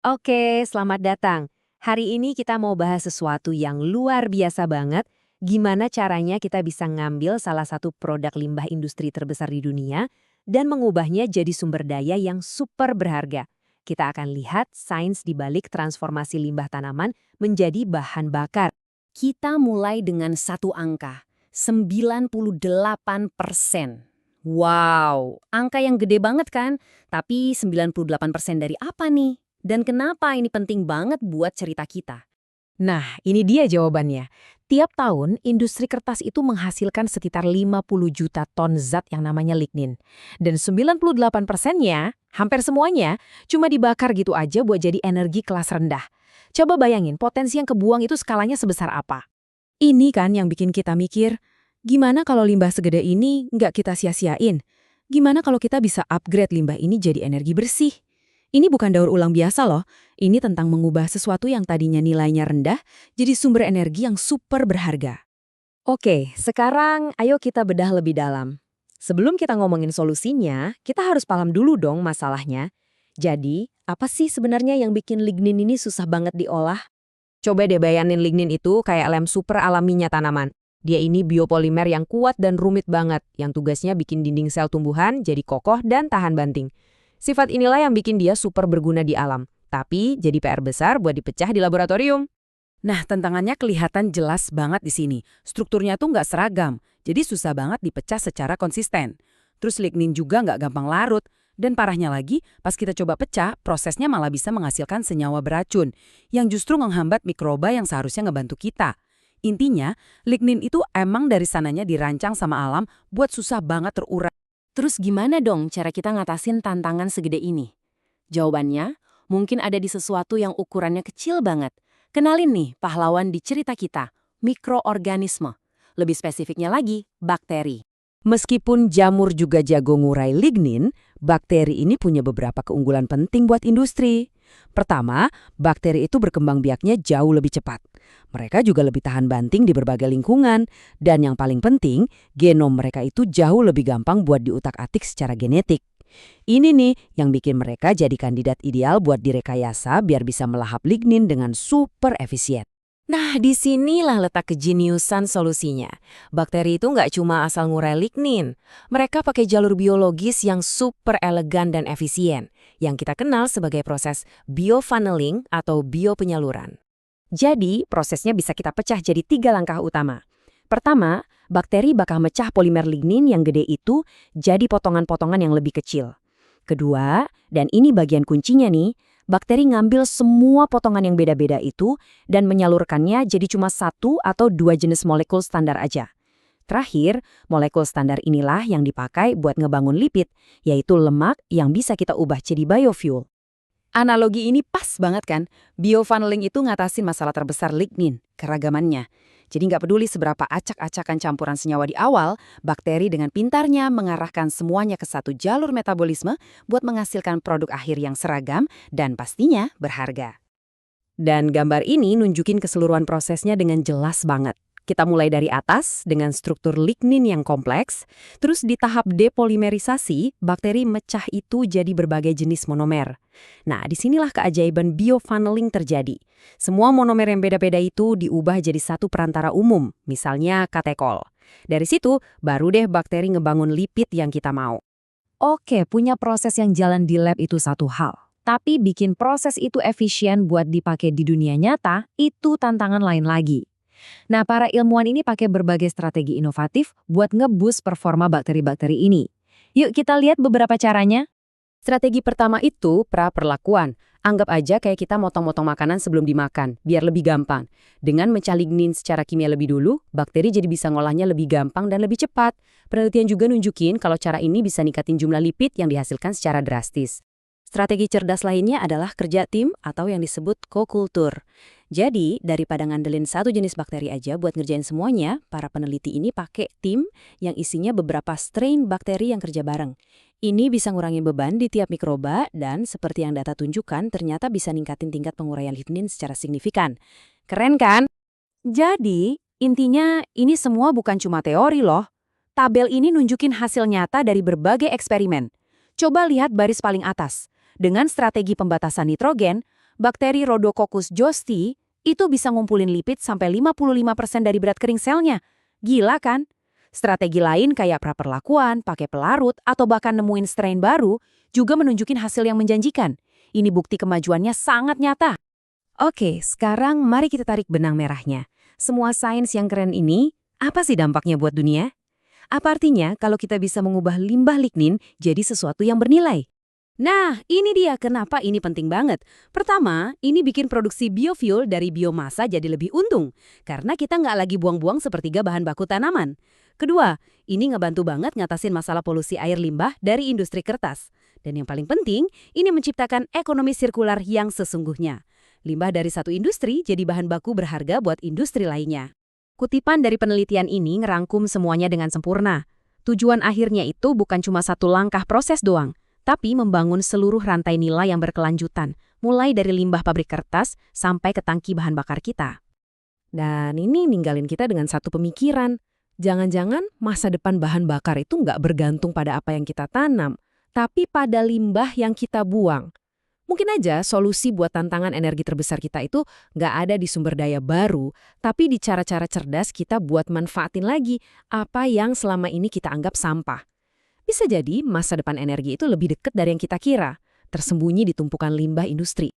Oke, selamat datang. Hari ini kita mau bahas sesuatu yang luar biasa banget. Gimana caranya kita bisa ngambil salah satu produk limbah industri terbesar di dunia dan mengubahnya jadi sumber daya yang super berharga. Kita akan lihat sains di balik transformasi limbah tanaman menjadi bahan bakar. Kita mulai dengan satu angka, 98%. Wow, angka yang gede banget kan? Tapi 98% dari apa nih? Dan kenapa ini penting banget buat cerita kita? Nah, ini dia jawabannya. Tiap tahun, industri kertas itu menghasilkan sekitar 50 juta ton zat yang namanya lignin. Dan 98%-nya, hampir semuanya, cuma dibakar gitu aja buat jadi energi kelas rendah. Coba bayangin, potensi yang kebuang itu skalanya sebesar apa? Ini kan yang bikin kita mikir, gimana kalau limbah segede ini nggak kita sia-siain? Gimana kalau kita bisa upgrade limbah ini jadi energi bersih? Ini bukan daur ulang biasa loh, ini tentang mengubah sesuatu yang tadinya nilainya rendah jadi sumber energi yang super berharga. Oke, sekarang ayo kita bedah lebih dalam. Sebelum kita ngomongin solusinya, kita harus paham dulu dong masalahnya. Jadi, apa sih sebenarnya yang bikin lignin ini susah banget diolah? Coba deh bayanin lignin itu kayak lem super alaminya tanaman. Dia ini biopolimer yang kuat dan rumit banget, yang tugasnya bikin dinding sel tumbuhan jadi kokoh dan tahan banting. Sifat inilah yang bikin dia super berguna di alam, tapi jadi PR besar buat dipecah di laboratorium. Nah, tantangannya kelihatan jelas banget di sini. Strukturnya tuh nggak seragam, jadi susah banget dipecah secara konsisten. Terus lignin juga nggak gampang larut. Dan parahnya lagi, pas kita coba pecah, prosesnya malah bisa menghasilkan senyawa beracun, yang justru menghambat mikroba yang seharusnya ngebantu kita. Intinya, lignin itu emang dari sananya dirancang sama alam buat susah banget terurai. Terus gimana dong cara kita ngatasin tantangan segede ini? Jawabannya, mungkin ada di sesuatu yang ukurannya kecil banget. Kenalin nih pahlawan di cerita kita, mikroorganisme. Lebih spesifiknya lagi, bakteri. Meskipun jamur juga jago ngurai lignin, bakteri ini punya beberapa keunggulan penting buat industri. Pertama, bakteri itu berkembang biaknya jauh lebih cepat. Mereka juga lebih tahan banting di berbagai lingkungan. Dan yang paling penting, genom mereka itu jauh lebih gampang buat diutak-atik secara genetik. Ini nih yang bikin mereka jadi kandidat ideal buat direkayasa biar bisa melahap lignin dengan super efisien. Nah, disinilah letak kejeniusan solusinya. Bakteri itu nggak cuma asal ngurai lignin. Mereka pakai jalur biologis yang super elegan dan efisien, yang kita kenal sebagai proses biofunneling atau biopenyaluran. Jadi, prosesnya bisa kita pecah jadi 3 langkah utama. Pertama, bakteri bakal mecah polimer lignin yang gede itu jadi potongan-potongan yang lebih kecil. Kedua, dan ini bagian kuncinya nih, bakteri ngambil semua potongan yang beda-beda itu dan menyalurkannya jadi cuma 1 atau 2 jenis molekul standar aja. Terakhir, molekul standar inilah yang dipakai buat ngebangun lipid, yaitu lemak yang bisa kita ubah jadi biofuel. Analogi ini pas banget kan? Biofunneling itu ngatasin masalah terbesar lignin, keragamannya. Jadi nggak peduli seberapa acak-acakan campuran senyawa di awal, bakteri dengan pintarnya mengarahkan semuanya ke satu jalur metabolisme buat menghasilkan produk akhir yang seragam dan pastinya berharga. Dan gambar ini nunjukin keseluruhan prosesnya dengan jelas banget. Kita mulai dari atas dengan struktur lignin yang kompleks, terus di tahap depolimerisasi, bakteri mecah itu jadi berbagai jenis monomer. Nah, disinilah keajaiban biofunneling terjadi. Semua monomer yang beda-beda itu diubah jadi satu perantara umum, misalnya katekol. Dari situ, baru deh bakteri ngebangun lipid yang kita mau. Oke, punya proses yang jalan di lab itu satu hal. Tapi bikin proses itu efisien buat dipakai di dunia nyata, itu tantangan lain lagi. Nah, para ilmuwan ini pakai berbagai strategi inovatif buat nge-boost performa bakteri-bakteri ini. Yuk kita lihat beberapa caranya. Strategi pertama itu pra-perlakuan. Anggap aja kayak kita motong-motong makanan sebelum dimakan, biar lebih gampang. Dengan mencah lignin secara kimia lebih dulu, bakteri jadi bisa ngolahnya lebih gampang dan lebih cepat. Penelitian juga nunjukin kalau cara ini bisa ningkatin jumlah lipid yang dihasilkan secara drastis. Strategi cerdas lainnya adalah kerja tim atau yang disebut kokultur. Jadi, daripada ngandelin satu jenis bakteri aja buat ngerjain semuanya, para peneliti ini pakai tim yang isinya beberapa strain bakteri yang kerja bareng. Ini bisa ngurangin beban di tiap mikroba dan seperti yang data tunjukkan ternyata bisa ningkatin tingkat penguraian lignin secara signifikan. Keren kan? Jadi, intinya ini semua bukan cuma teori loh. Tabel ini nunjukin hasil nyata dari berbagai eksperimen. Coba lihat baris paling atas. Dengan strategi pembatasan nitrogen, Bakteri Rhodococcus josti itu bisa ngumpulin lipid sampai 55% dari berat kering selnya. Gila kan? Strategi lain kayak praperlakuan, pakai pelarut, atau bahkan nemuin strain baru juga menunjukin hasil yang menjanjikan. Ini bukti kemajuannya sangat nyata. Oke, sekarang mari kita tarik benang merahnya. Semua sains yang keren ini, apa sih dampaknya buat dunia? Apa artinya kalau kita bisa mengubah limbah lignin jadi sesuatu yang bernilai? Nah, ini dia kenapa ini penting banget. Pertama, ini bikin produksi biofuel dari biomasa jadi lebih untung, karena kita nggak lagi buang-buang sepertiga bahan baku tanaman. Kedua, ini ngebantu banget ngatasin masalah polusi air limbah dari industri kertas. Dan yang paling penting, ini menciptakan ekonomi sirkular yang sesungguhnya. Limbah dari satu industri jadi bahan baku berharga buat industri lainnya. Kutipan dari penelitian ini ngerangkum semuanya dengan sempurna. Tujuan akhirnya itu bukan cuma satu langkah proses doang, tapi membangun seluruh rantai nilai yang berkelanjutan, mulai dari limbah pabrik kertas sampai ke tangki bahan bakar kita. Dan ini ninggalin kita dengan satu pemikiran. Jangan-jangan masa depan bahan bakar itu nggak bergantung pada apa yang kita tanam, tapi pada limbah yang kita buang. Mungkin aja solusi buat tantangan energi terbesar kita itu nggak ada di sumber daya baru, tapi di cara-cara cerdas kita buat manfaatin lagi apa yang selama ini kita anggap sampah. Bisa jadi masa depan energi itu lebih dekat dari yang kita kira, tersembunyi di tumpukan limbah industri.